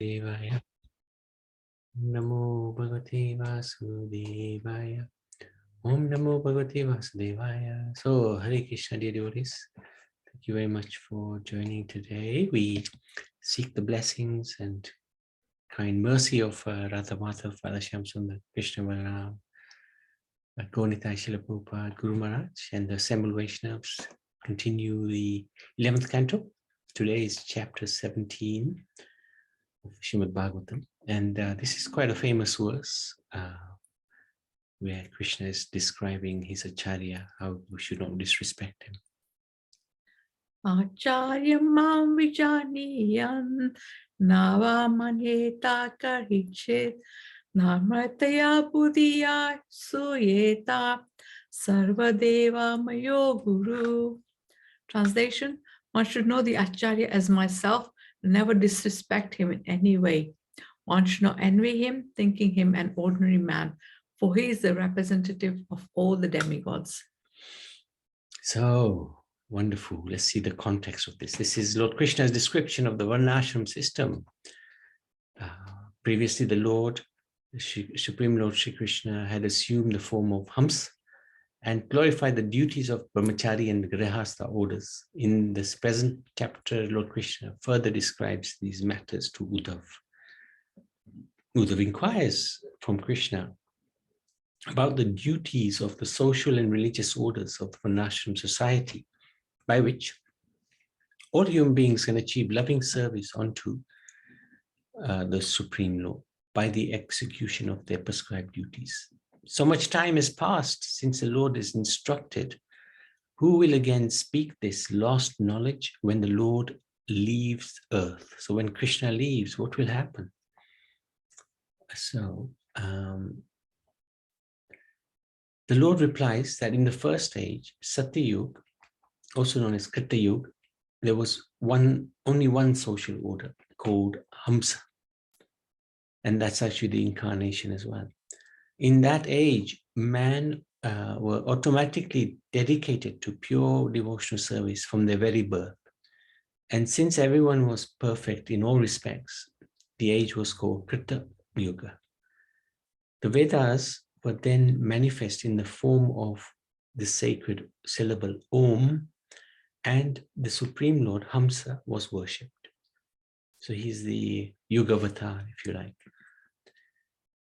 Devaya. Namo Bhagavate Vasudevaya. Om Namo Bhagavate Vasudevaya. So, Hare Krishna, dear devotees. Thank you very much for joining today. We seek the blessings and kind mercy of Radha Mata, Father Shamsundar, Krishna Balaram, Gaurnitai Srila Prabhupada, Guru Maharaj, and the assembled Vaishnavas. Continue the 11th canto. Today is chapter 17 of Srimad Bhagavatam. And this is quite a famous verse where Krishna is describing his Acharya, how we should not disrespect him. Acharya mam vijaniyan nava maneta karichit namrataya buddhiya suyeta sarvadeva mayo guru. Translation: one should know the Acharya as myself, never disrespect him in any way. One should not envy him, thinking him an ordinary man, for he is the representative of all the demigods. So wonderful. Let's see the context of this. This is Lord Krishna's description of the Varnashram system. Previously, the Lord, Supreme Lord Shri Krishna, had assumed the form of Hams and glorified the duties of Brahmachari and Grihastha orders. In this present chapter, Lord Krishna further describes these matters to Uddhav. Uddhav inquires from Krishna about the duties of the social and religious orders of the Varnashram society, by which all human beings can achieve loving service unto the Supreme Lord by the execution of their prescribed duties. So much time has passed since the Lord is instructed. Who will again speak this lost knowledge when the Lord leaves earth? So when Krishna leaves, what will happen? So the Lord replies that in the first age, Satyayug, also known as Kritayug, there was only one social order called Hamsa. And that's actually the incarnation as well. In that age, man were automatically dedicated to pure devotional service from their very birth. And since everyone was perfect in all respects, the age was called Krita Yuga. The Vedas were then manifest in the form of the sacred syllable Om, and the Supreme Lord Hamsa was worshipped. So he's the Yuga Avatar, if you like.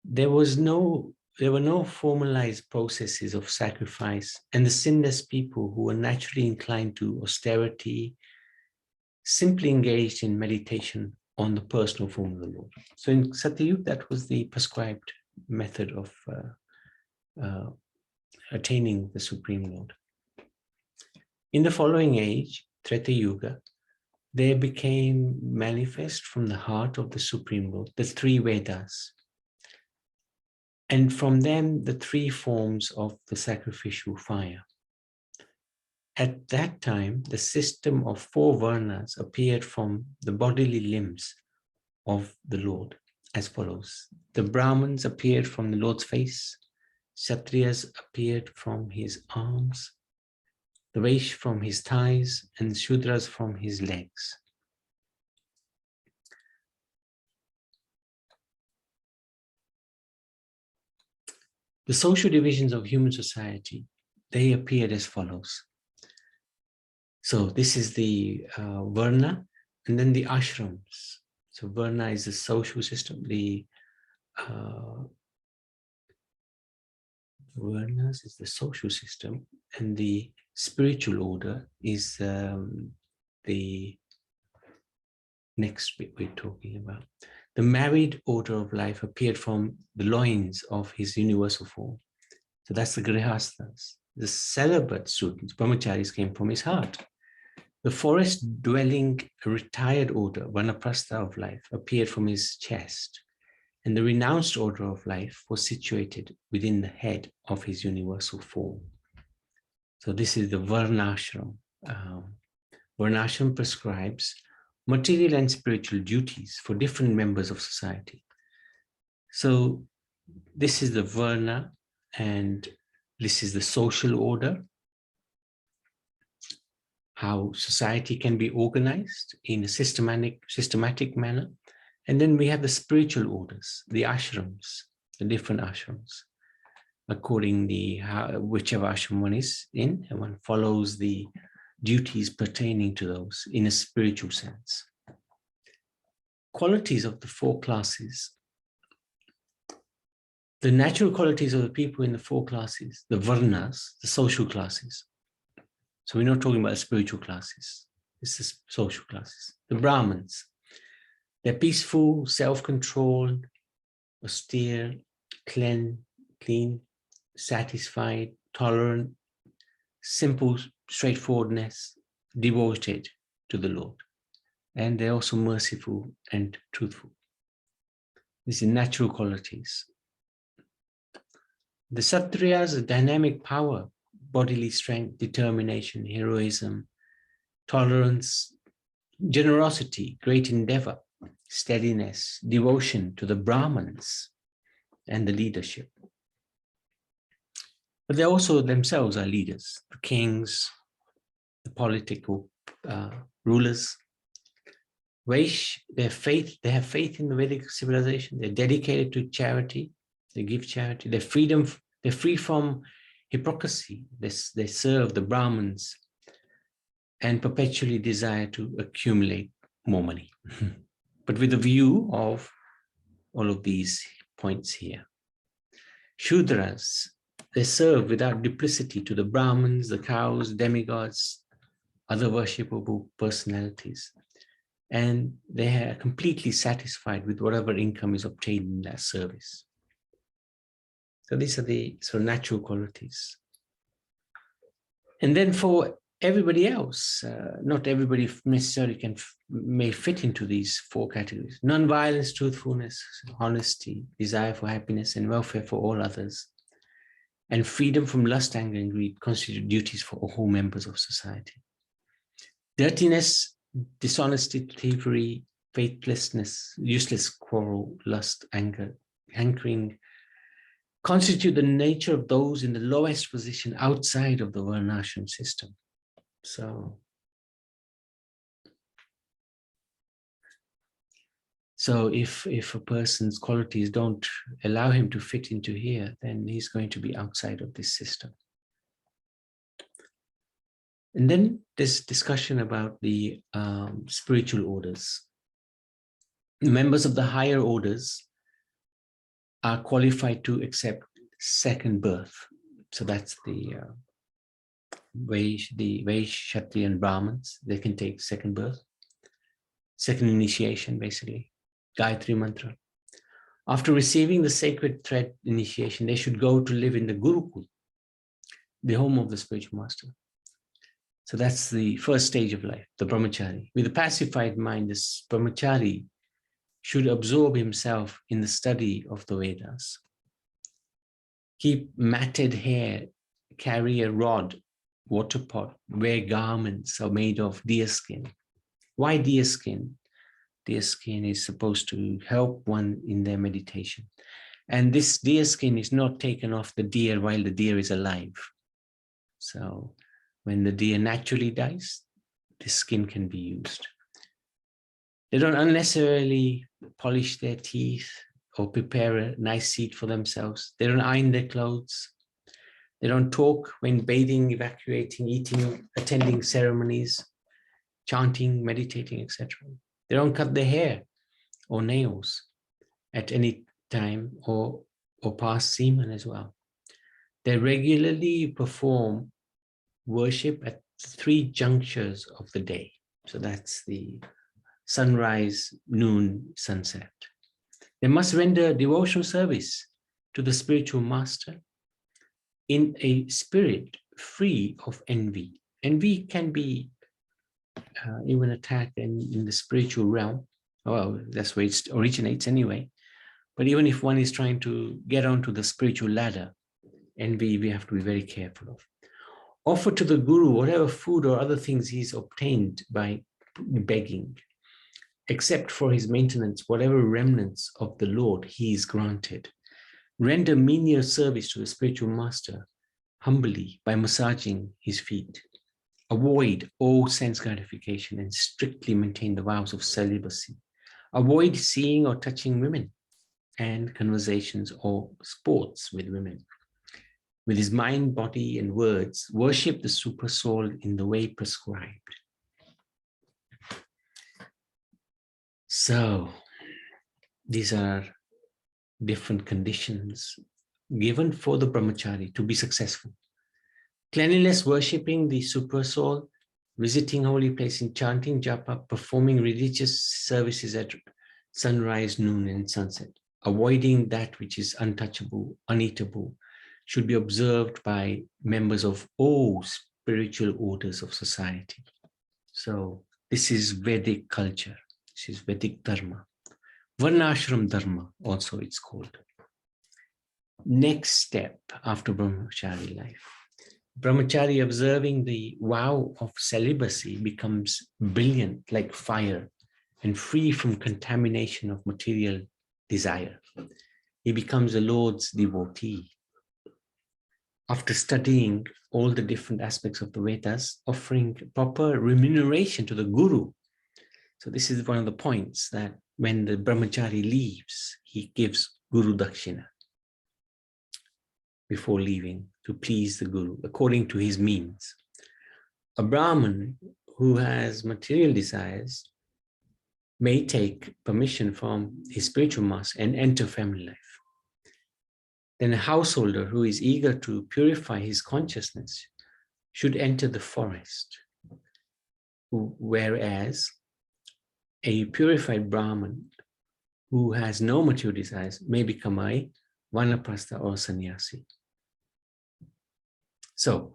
There were no formalized processes of sacrifice, and the sinless people who were naturally inclined to austerity simply engaged in meditation on the personal form of the Lord. So in Satyayug, that was the prescribed method of attaining the Supreme Lord. In the following age, Treta Yuga, there became manifest from the heart of the Supreme Lord the three Vedas, and from them the three forms of the sacrificial fire. At that time, the system of four Varnas appeared from the bodily limbs of the Lord as follows. The Brahmins appeared from the Lord's face, Kshatriyas appeared from his arms, the Vaishya from his thighs, and Shudras from his legs. The social divisions of human society, they appeared as follows. So this is the Varna, and then the ashrams. So Varna is the social system, the Varnas is the social system, and the spiritual order is the next bit we're talking about. The married order of life appeared from the loins of his universal form. So that's the Grihasthas. The celibate students, Brahmacharis, came from his heart. The forest-dwelling retired order, Vanaprastha of life, appeared from his chest. And the renounced order of life was situated within the head of his universal form. So this is the Varnashram. Varnashram prescribes material and spiritual duties for different members of society. So this is the Varna, and this is the social order, how society can be organized in a systematic manner. And then we have the spiritual orders, the ashrams, the different ashrams. According whichever ashram one is in, and one follows the duties pertaining to those in a spiritual sense. Qualities of the four classes. The natural qualities of the people in the four classes, the varnas, the social classes. So we're not talking about spiritual classes. This is social classes. The Brahmins, they're peaceful, self-controlled, austere, clean, satisfied, tolerant, simple straightforwardness, devoted to the Lord. And they're also merciful and truthful. These are natural qualities. The Kshatriyas are dynamic power, bodily strength, determination, heroism, tolerance, generosity, great endeavor, steadiness, devotion to the Brahmins and the leadership. But they also themselves are leaders, the kings, the political rulers. Vaish, they have faith in the Vedic civilization. They're dedicated to charity. They give charity. They're free from hypocrisy. They serve the Brahmins and perpetually desire to accumulate more money. But with a view of all of these points here. Shudras, they serve without duplicity to the Brahmins, the cows, demigods, other worshipable personalities. And they are completely satisfied with whatever income is obtained in that service. So these are the sort of natural qualities. And then for everybody else, not everybody necessarily may fit into these four categories. Non-violence, truthfulness, honesty, desire for happiness and welfare for all others, and freedom from lust, anger, and greed constitute duties for all members of society. Dirtiness, dishonesty, thievery, faithlessness, useless quarrel, lust, anger, hankering, constitute the nature of those in the lowest position outside of the varnashram system. So if a person's qualities don't allow him to fit into here, then he's going to be outside of this system. And then there's discussion about the spiritual orders. The members of the higher orders are qualified to accept second birth. So that's the Vaishya, Kshatriya, and Brahmins. They can take second birth, second initiation, basically, Gayatri Mantra. After receiving the sacred thread initiation, they should go to live in the Gurukul, the home of the spiritual master. So that's the first stage of life, the brahmachari. With a pacified mind, this brahmachari should absorb himself in the study of the Vedas. Keep matted hair, carry a rod, water pot, wear garments are made of deer skin. Why deer skin? Deer skin is supposed to help one in their meditation. And this deer skin is not taken off the deer while the deer is alive. So when the deer naturally dies, this skin can be used. They don't unnecessarily polish their teeth or prepare a nice seat for themselves. They don't iron their clothes. They don't talk when bathing, evacuating, eating, attending ceremonies, chanting, meditating, etc. They don't cut their hair or nails at any time or pass semen as well. They regularly perform worship at 3 junctures of the day. So that's the sunrise, noon, sunset. They must render devotional service to the spiritual master in a spirit free of envy. Envy can be even attacked in the spiritual realm. Well, that's where it originates anyway. But even if one is trying to get onto the spiritual ladder, envy we have to be very careful of. Offer to the guru whatever food or other things he's obtained by begging, except for his maintenance, whatever remnants of the Lord he is granted. Render menial service to the spiritual master humbly by massaging his feet. Avoid all sense gratification and strictly maintain the vows of celibacy. avoid seeing or touching women and conversations or sports with women. With his mind, body, and words, worship the super soul in the way prescribed. So, these are different conditions given for the brahmachari to be successful. Cleanliness, worshipping the super soul, visiting holy places, chanting japa, performing religious services at sunrise, noon, and sunset. Avoiding that which is untouchable, uneatable, should be observed by members of all spiritual orders of society. So this is Vedic culture. This is Vedic dharma. Varnashram dharma also it's called. Next step after brahmachari life. Brahmachari observing the vow of celibacy becomes brilliant like fire and free from contamination of material desire. He becomes the Lord's devotee. After studying all the different aspects of the Vedas, offering proper remuneration to the Guru. So this is one of the points, that when the brahmachari leaves, he gives Guru Dakshina before leaving to please the Guru according to his means. A Brahmin who has material desires may take permission from his spiritual master and enter family life. Then a householder who is eager to purify his consciousness should enter the forest, whereas a purified Brahmin who has no material desires may become a vanaprastha or sannyasi. So,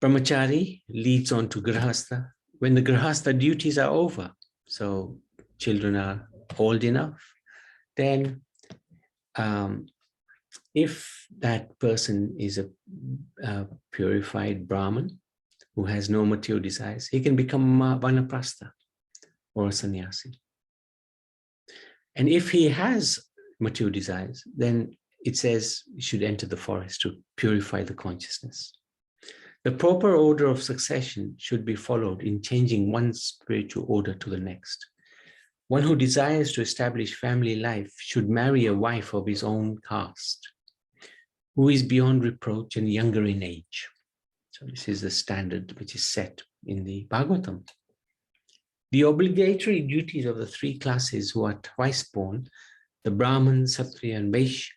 brahmachari leads on to grihastha. When the grihastha duties are over, so children are old enough, then if that person is a purified Brahmin who has no material desires, he can become a vanaprastha or a sannyasi. And if he has material desires, then it says he should enter the forest to purify the consciousness. The proper order of succession should be followed in changing one spiritual order to the next. One who desires to establish family life should marry a wife of his own caste, who is beyond reproach and younger in age. So this is the standard which is set in the Bhagavatam. The obligatory duties of the three classes who are twice born, the Brahman, Kshatriya, and Vaishya,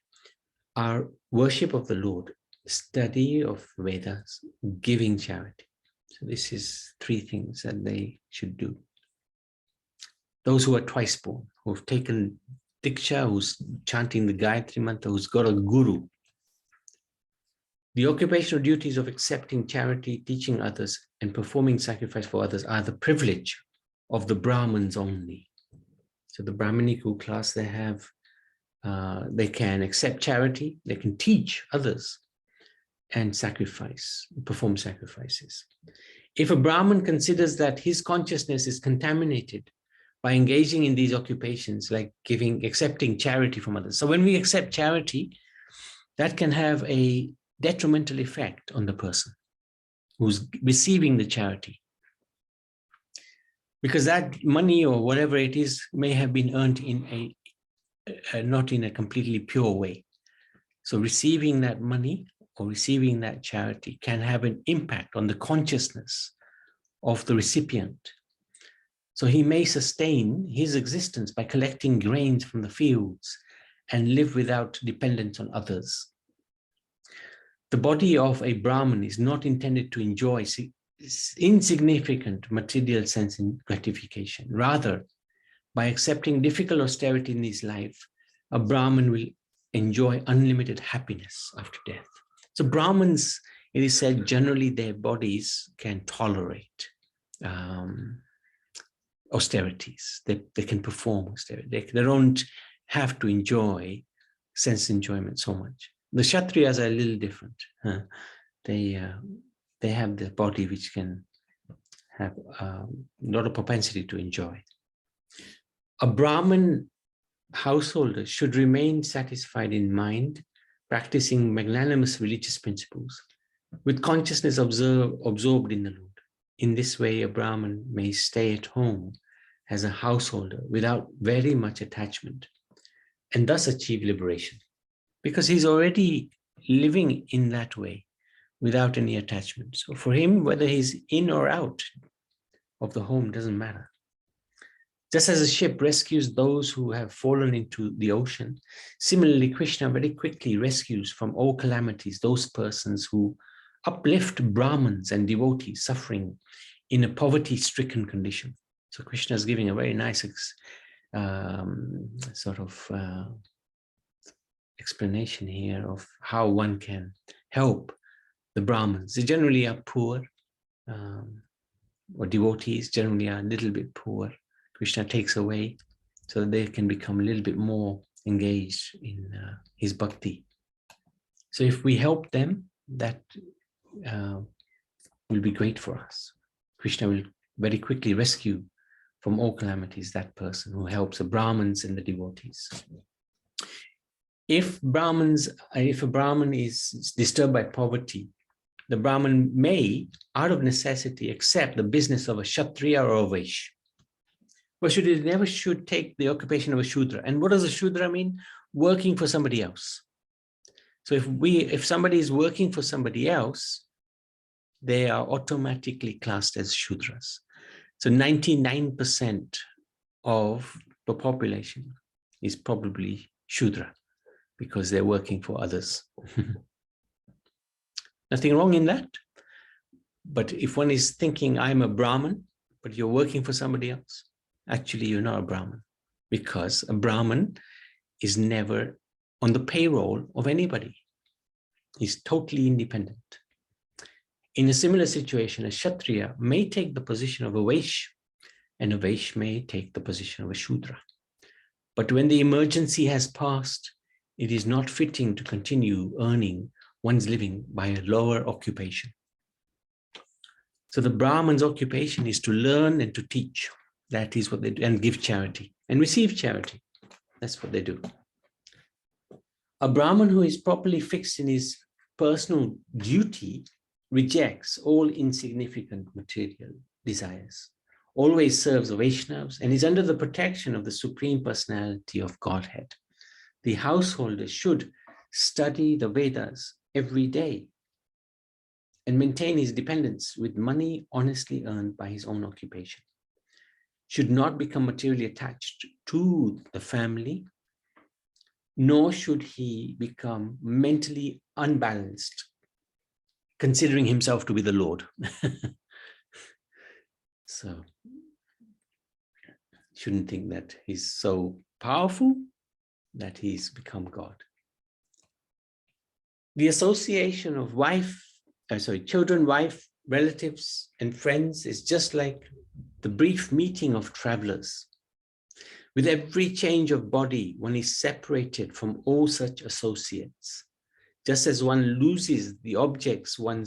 are worship of the Lord, study of Vedas, giving charity. So this is three things that they should do. Those who are twice born, who have taken Diksha, who's chanting the Gayatri Mantra, who's got a guru. The occupational duties of accepting charity, teaching others, and performing sacrifice for others are the privilege of the Brahmins only. So the Brahminical class, they can accept charity, they can teach others, and sacrifice, perform sacrifices. If a Brahmin considers that his consciousness is contaminated by engaging in these occupations, like accepting charity from others. So when we accept charity, that can have a detrimental effect on the person who's receiving the charity. Because that money or whatever it is may have been earned in not in a completely pure way. So receiving that money or receiving that charity can have an impact on the consciousness of the recipient. So he may sustain his existence by collecting grains from the fields and live without dependence on others. The body of a Brahmin is not intended to enjoy insignificant material sense and gratification. Rather, by accepting difficult austerity in his life, a Brahmin will enjoy unlimited happiness after death. So Brahmins, it is said, generally their bodies can tolerate austerities. They can perform austerity. They don't have to enjoy sense enjoyment so much. The Kshatriyas are a little different. They have the body which can have a lot of propensity to enjoy. A Brahmin householder should remain satisfied in mind, practicing magnanimous religious principles, with consciousness absorbed in the Lord. In this way, a Brahmin may stay at home as a householder without very much attachment, and thus achieve liberation, because he's already living in that way without any attachment. So for him, whether he's in or out of the home doesn't matter. Just as a ship rescues those who have fallen into the ocean, similarly, Krishna very quickly rescues from all calamities those persons who uplift Brahmins and devotees suffering in a poverty-stricken condition. So Krishna is giving a very nice explanation here of how one can help the Brahmins. They generally are poor, or devotees generally are a little bit poor. Krishna takes away so that they can become a little bit more engaged in his bhakti. So if we help them, that will be great for us. Krishna will very quickly rescue from all calamities that person who helps the Brahmins and the devotees. If a Brahmin is disturbed by poverty, the Brahmin may, out of necessity, accept the business of a Kshatriya or a Vaishya. But never should take the occupation of a Shudra. And what does a Shudra mean? Working for somebody else. So if somebody is working for somebody else, they are automatically classed as Shudras. So 99% of the population is probably Shudra because they're working for others. Nothing wrong in that. But if one is thinking, I'm a Brahmin, but you're working for somebody else, actually you're not a Brahmin, because a Brahmin is never on the payroll of anybody. He's totally independent. In a similar situation, a Kshatriya may take the position of a Vaishya, and a Vaishya may take the position of a Shudra. But when the emergency has passed, it is not fitting to continue earning one's living by a lower occupation. So the Brahman's occupation is to learn and to teach. That is what they do, and give charity and receive charity. That's what they do. A Brahman who is properly fixed in his personal duty rejects all insignificant material desires, always serves the Vaishnavas, and is under the protection of the Supreme Personality of Godhead. The householder should study the Vedas every day and maintain his dependence with money honestly earned by his own occupation. Should not become materially attached to the family, nor should he become mentally unbalanced, considering himself to be the Lord. So, shouldn't think that he's so powerful that he's become God. The association of children, wife, relatives, and friends is just like the brief meeting of travelers. With every change of body, one is separated from all such associates, just as one loses the objects one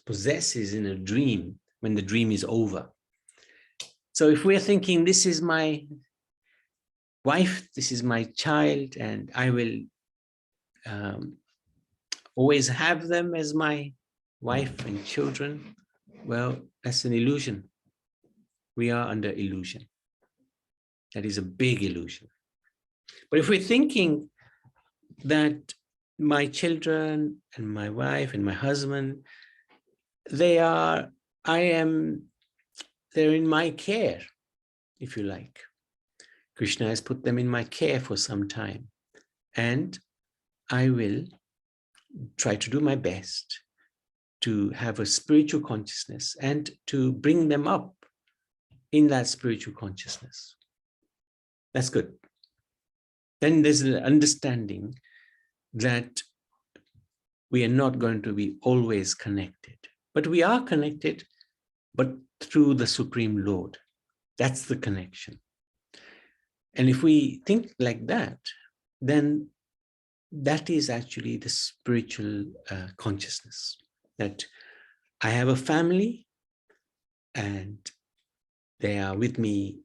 possesses in a dream when the dream is over. So if we're thinking, this is my wife, this is my child, and I will always have them as my wife and children, well, that's an illusion. We are under illusion. That is a big illusion. But if we're thinking that my children and my wife and my husband, they're in my care, if you like. Krishna has put them in my care for some time, and I will try to do my best to have a spiritual consciousness and to bring them up in that spiritual consciousness. That's good. Then there's an understanding that we are not going to be always connected, but we are connected, but through the Supreme Lord. That's the connection. And if we think like that, then that is actually the spiritual consciousness, that I have a family and they are with me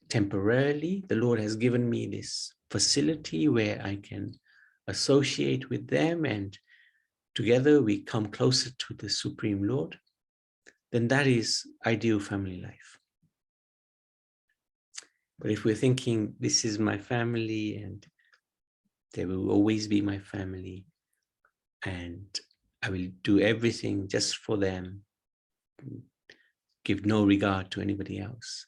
temporarily. The Lord has given me this facility where I can associate with them, and together we come closer to the Supreme Lord. Then that is ideal family life. But if we're thinking, this is my family and they will always be my family, and I will do everything just for them, give no regard to anybody else,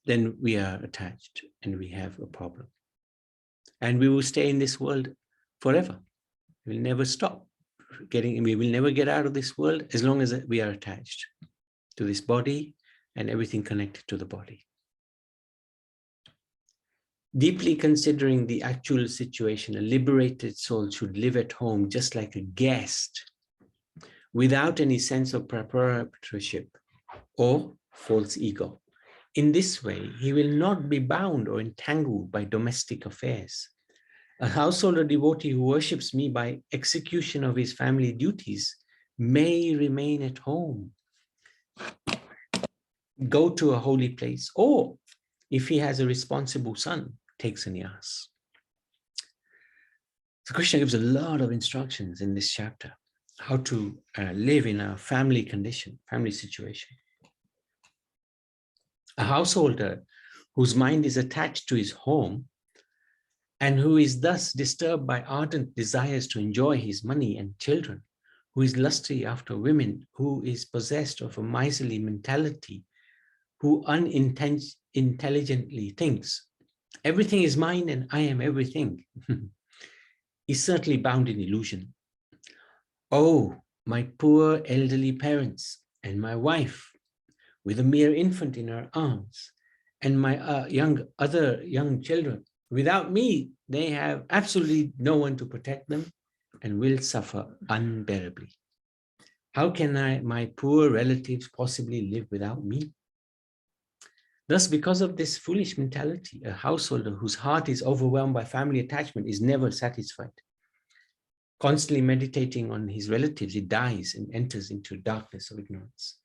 then we are attached and we have a problem. And we will stay in this world forever. We will never stop we will never get out of this world as long as we are attached to this body and everything connected to the body. Deeply considering the actual situation, a liberated soul should live at home just like a guest, without any sense of proprietorship or false ego. In this way, he will not be bound or entangled by domestic affairs. A householder devotee who worships me by execution of his family duties may remain at home, go to a holy place, or if he has a responsible son, take sannyas. So Krishna gives a lot of instructions in this chapter, how to live in a family condition, family situation. A householder whose mind is attached to his home and who is thus disturbed by ardent desires to enjoy his money and children, who is lusty after women, who is possessed of a miserly mentality, who unintelligently thinks, everything is mine and I am everything, is certainly bound in illusion. Oh, my poor elderly parents and my wife with a mere infant in her arms, and my other young children. Without me, they have absolutely no one to protect them and will suffer unbearably. How can my poor relatives possibly live without me? Thus, because of this foolish mentality, a householder whose heart is overwhelmed by family attachment is never satisfied. Constantly meditating on his relatives, he dies and enters into darkness of ignorance.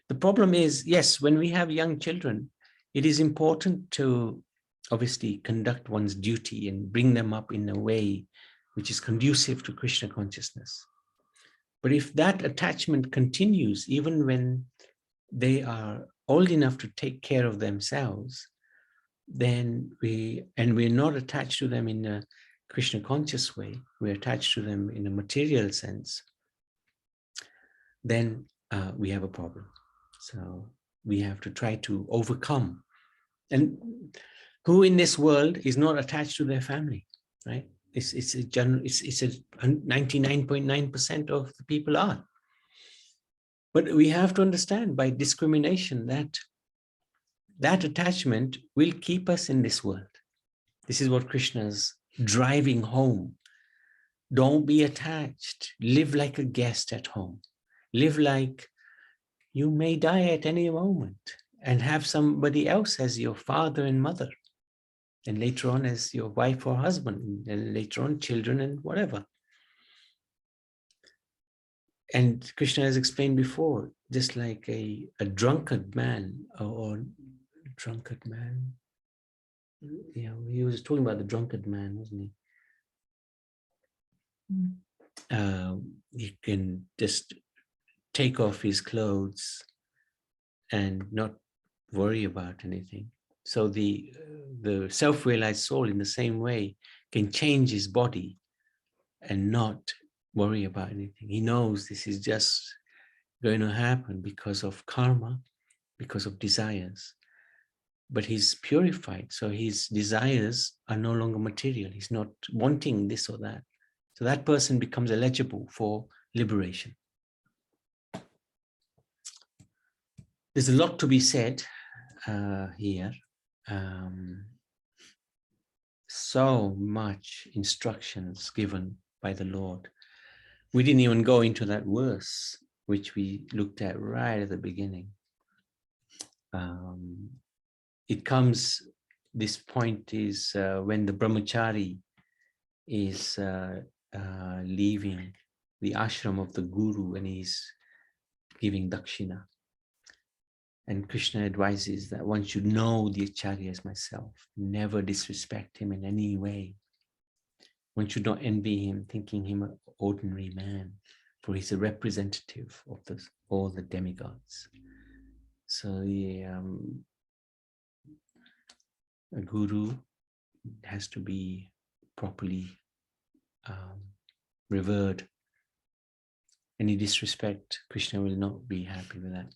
The problem is, yes, when we have young children, it is important to obviously conduct one's duty and bring them up in a way which is conducive to Krishna consciousness. But if that attachment continues, even when they are old enough to take care of themselves, then we're not attached to them in a Krishna conscious way, we're attached to them in a material sense, then we have a problem. So we have to try to overcome. And who in this world is not attached to their family, right? It's a 99.9% of the people are. But we have to understand by discrimination that that attachment will keep us in this world. This is what Krishna's driving home. Don't be attached. Live like a guest at home. Live like you may die at any moment and have somebody else as your father and mother, and later on as your wife or husband, and later on children and whatever. And Krishna has explained before, just like a drunkard man or drunkard man. Yeah, he was talking about the drunkard man, wasn't he? He can just take off his clothes and not worry about anything. So the self-realized soul in the same way can change his body and not worry about anything. He knows this is just going to happen because of karma, because of desires. But he's purified, so his desires are no longer material. He's not wanting this or that. So that person becomes eligible for liberation. There's a lot to be said here. So much instructions given by the Lord. We didn't even go into that verse, which we looked at right at the beginning. This point is when the brahmachari is leaving the ashram of the guru and he's giving dakshina. And Krishna advises that one should know the acharya as myself, never disrespect him in any way. One should not envy him, thinking him an ordinary man, for he's a representative of all the demigods. So a guru has to be properly revered. Any disrespect, Krishna will not be happy with that.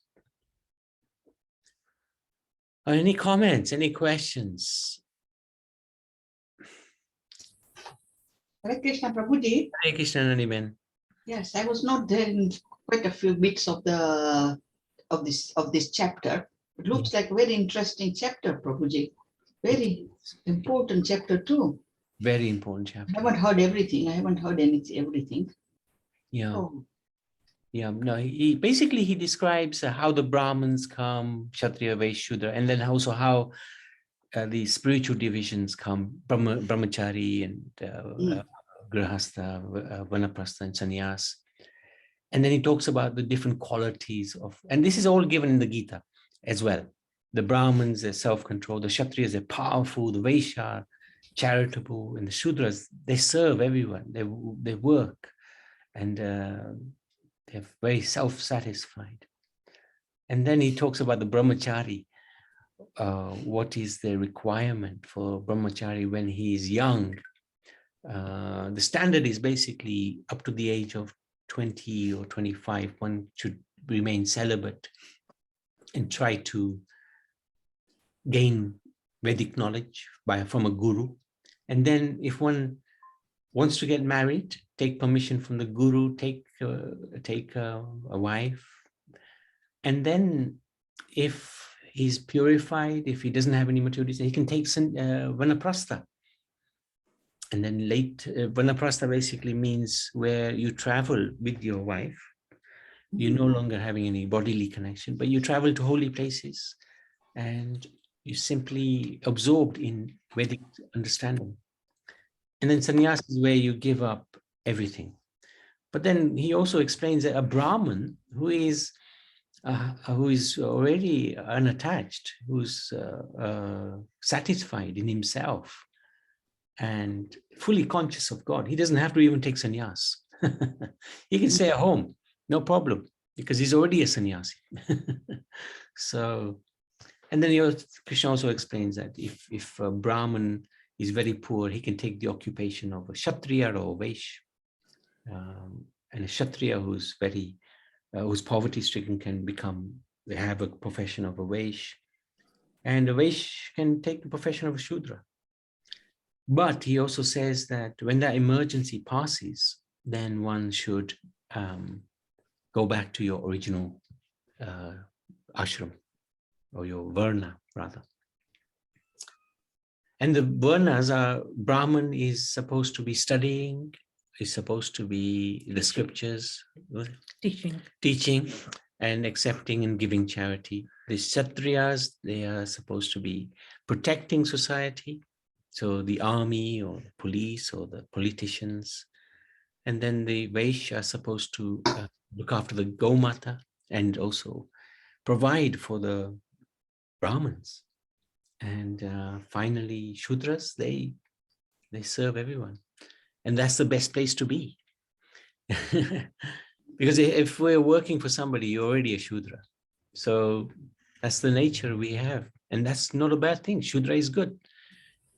Any comments, any questions? Hare Krishna Prabhuji. Hare Krishna, Naniben. Yes, I was not there in quite a few bits of this chapter. It looks like a very interesting chapter, Prabhuji. Very important chapter too. Very important chapter. I haven't heard everything. I haven't heard everything. Yeah. Oh. Yeah. No, he basically he describes how the Brahmins come, Kshatriya, Vaishya, Shudra, and then also how the spiritual divisions come, Brahmachari and Grihastha, Vanaprastha, and Sannyas. And then he talks about the different qualities of, and this is all given in the Gita as well. The Brahmins are self-controlled, the Kshatriyas are powerful, the Vaishya charitable, and the Shudras, they serve everyone, they work, and they're very self-satisfied. And then he talks about the Brahmachari. What is the requirement for Brahmachari when he is young? The standard is basically up to the age of 20 or 25, one should remain celibate and try to gain Vedic knowledge from a guru. And then if one wants to get married, take permission from the guru, take a wife. And then if he's purified, if he doesn't have any maturities, he can take Vanaprastha. And then Vanaprastha basically means where you travel with your wife. You're no longer having any bodily connection, but you travel to holy places and you're simply absorbed in Vedic understanding. And then sannyas is where you give up everything. But then he also explains that a Brahmin who is already unattached, who's satisfied in himself and fully conscious of God, he doesn't have to even take sannyas. He can stay at home, no problem, because he's already a sannyasi. So, and then Krishna also explains that if a Brahmin is very poor, he can take the occupation of a Kshatriya or a Vaishya. And a Kshatriya who's poverty-stricken can have a profession of a Vaishya. And a Vaishya can take the profession of a Shudra. But he also says that when that emergency passes, then one should go back to your original ashram, or your varna, rather. And the varnas are, Brahman is supposed to be studying, is supposed to be the scriptures, teaching and accepting and giving charity. The Kshatriyas, they are supposed to be protecting society. So the army or the police or the politicians. And then the Vaishya are supposed to look after the Gomata and also provide for the Brahmins. And finally, Shudras, they serve everyone. And that's the best place to be. Because if we're working for somebody, you're already a Shudra. So that's the nature we have. And that's not a bad thing. Shudra is good.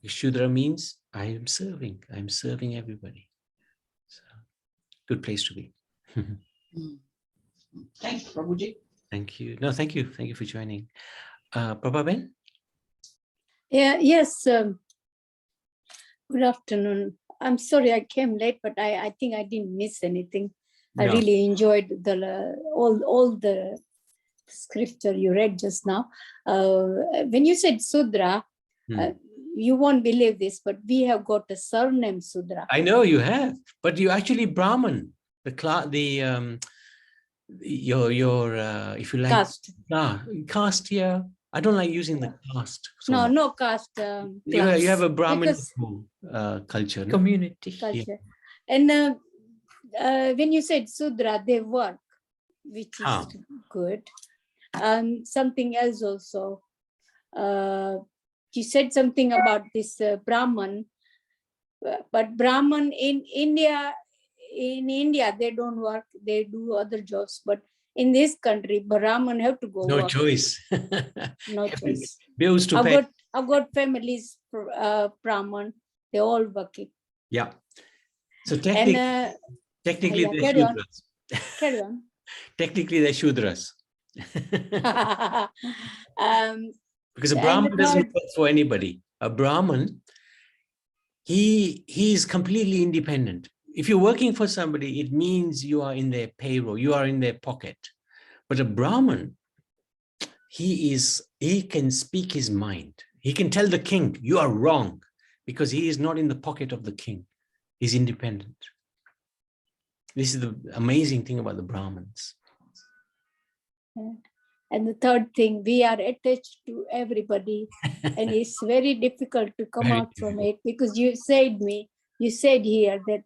Shudra means I'm serving everybody. So good place to be. Thanks, Prabhuji. Thank you. No, thank you. Thank you for joining. Prabhaben? Yeah, yes. Good afternoon. I'm sorry I came late, but I think I didn't miss anything. No. I really enjoyed all the scripture you read just now. When you said Sudra, you won't believe this, but we have got a surname Sudra. I know you have, but you actually Brahman. If you like caste, yeah. I don't like using the caste. No caste. You have a Brahmin culture, no? Community. Culture. Yeah. And when you said Sudra, they work, which is good. Something else also. You said something about this Brahman, but Brahman in India, they don't work, they do other jobs, but in this country, Brahman have to go no work. Choice. No choice. Bills to pay. I've got families, Brahman, they're all working. Yeah. So And technically yeah, they're carry on. Shudras. Carry on. Technically they're Shudras. Because a and Brahman the doesn't third, work for anybody. A Brahman, he is completely independent. If you're working for somebody, it means you are in their payroll, you are in their pocket. But a Brahman, he can speak his mind. He can tell the king, you are wrong, because he is not in the pocket of the king. He's independent. This is the amazing thing about the Brahmins. and the third thing, we are attached to everybody, and it's very difficult to come Very out from it, because you said here that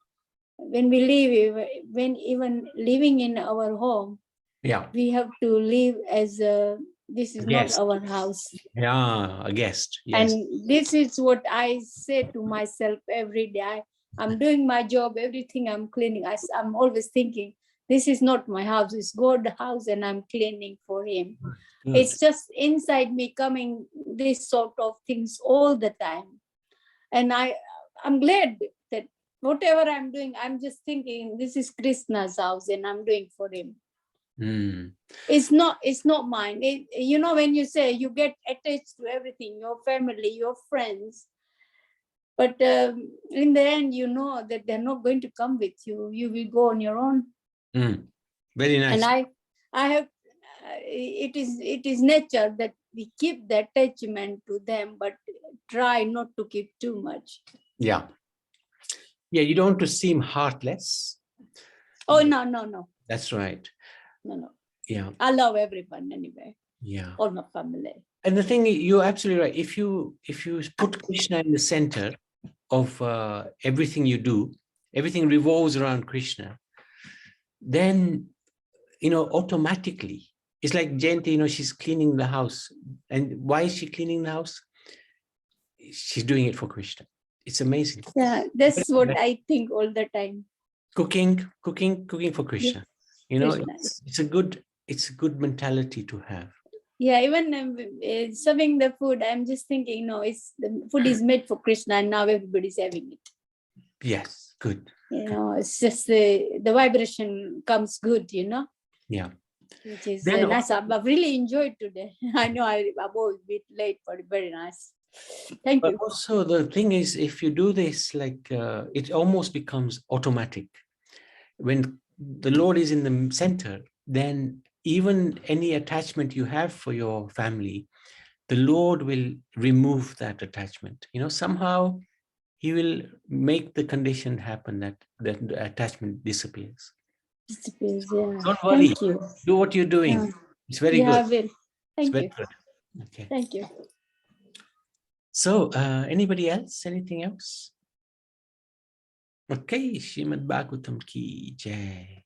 when we live, when even living in our home, Yeah. we have to live as this is not Guest. our house. Yeah, a guest. Yes. And this is what I say to myself every day. I'm doing my job, everything I'm cleaning. I'm always thinking, this is not my house, it's God's house, and I'm cleaning for him. Good. It's just inside me coming this sort of things all the time. And I'm glad that whatever I'm doing, I'm just thinking this is Krishna's house and I'm doing for him. Mm. It's not mine. When you say you get attached to everything, your family, your friends, but in the end, you know that they're not going to come with you. You will go on your own. Mm. Very nice. And I have, it is nature that we keep the attachment to them, but try not to keep too much. Yeah. Yeah, you don't want to seem heartless. Oh, no. That's right. No. Yeah. I love everyone anyway. Yeah. All my family. And the thing, you're absolutely right. If you put Krishna in the center of everything you do, everything revolves around Krishna, then, automatically, it's like Jayanti, she's cleaning the house. And why is she cleaning the house? She's doing it for Krishna. It's amazing. Yeah, that's what I think all the time. Cooking for Krishna. Krishna. It's a good mentality to have. Yeah, even serving the food, I'm just thinking, the food is made for Krishna, and now everybody's having it. Yes, good. It's just the vibration comes good, Yeah. Which is Then nice. I've really enjoyed today. I know I'm always a bit late, but very nice. Thank But you. also the thing is, if you do this, it almost becomes automatic. When the Lord is in the center, then even any attachment you have for your family, the Lord will remove that attachment. Somehow he will make the condition happen that the attachment disappears. Disappears, yeah. Don't worry. Thank you. Do what you're doing. Yeah. It's very Yeah, I good. will. Thank you. Good. Okay. Thank you. So, anybody else? Anything else? Okay, Srimad Bhagavatam ki jai.